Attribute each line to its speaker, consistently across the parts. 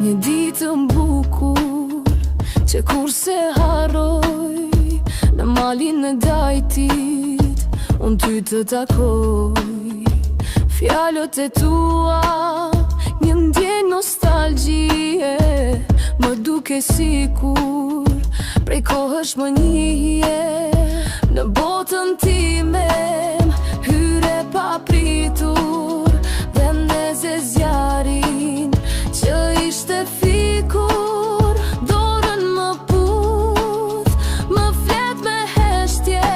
Speaker 1: Një ditë m'bukur që kur se harroj, në malin e dajtit unë ty të takoj. Fjallot e tua, një ndjenjë nostalgjie, më duke sikur prej kohësh më njije. Në botën time hyre pa pritur, dhe neze zjarin që ishte fikur. Dorën më puth, më flet me heshtje,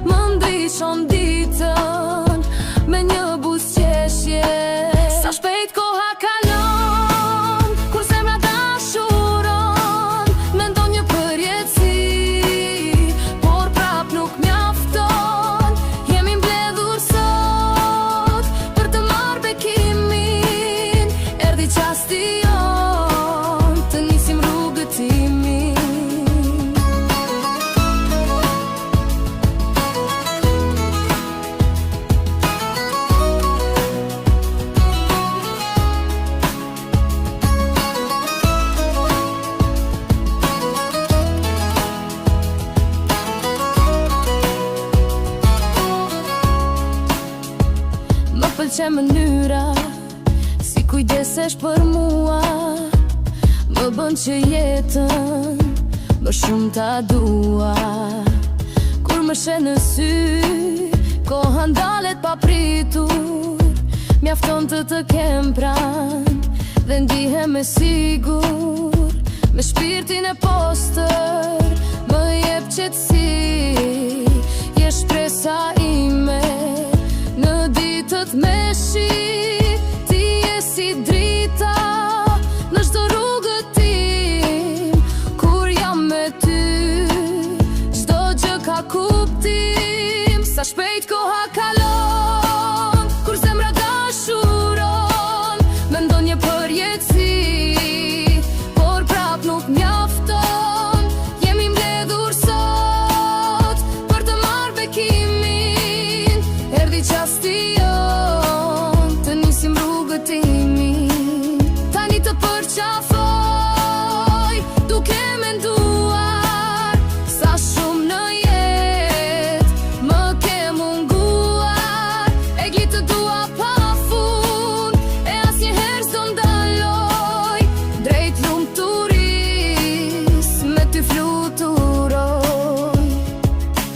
Speaker 1: më ndryshon ditën me një buzëqeshje. Sa shpejt koha kalon, kur zemra dashuron, mendon një përjetësi, por prap nuk mjafton. Jemi mbledhur sot për të marrë bekimin, erdhi qasti jon të nisim rrugëtimin. Më pëlqen mënyra si kujdesesh për mua, më bën që jetën më shumë ta dua. Kur më she në sy, koha ndalet pa pritur, mjafton të kem pran dhe ndihem e sigur. Me shpirtin e postër më jep qetësi, je shpresa ime në ditët me shi. Ti je si drita në çdo rrugëtim, kur jam me ty çdo gjë ka kuptim. Sa shpejt koha kalon,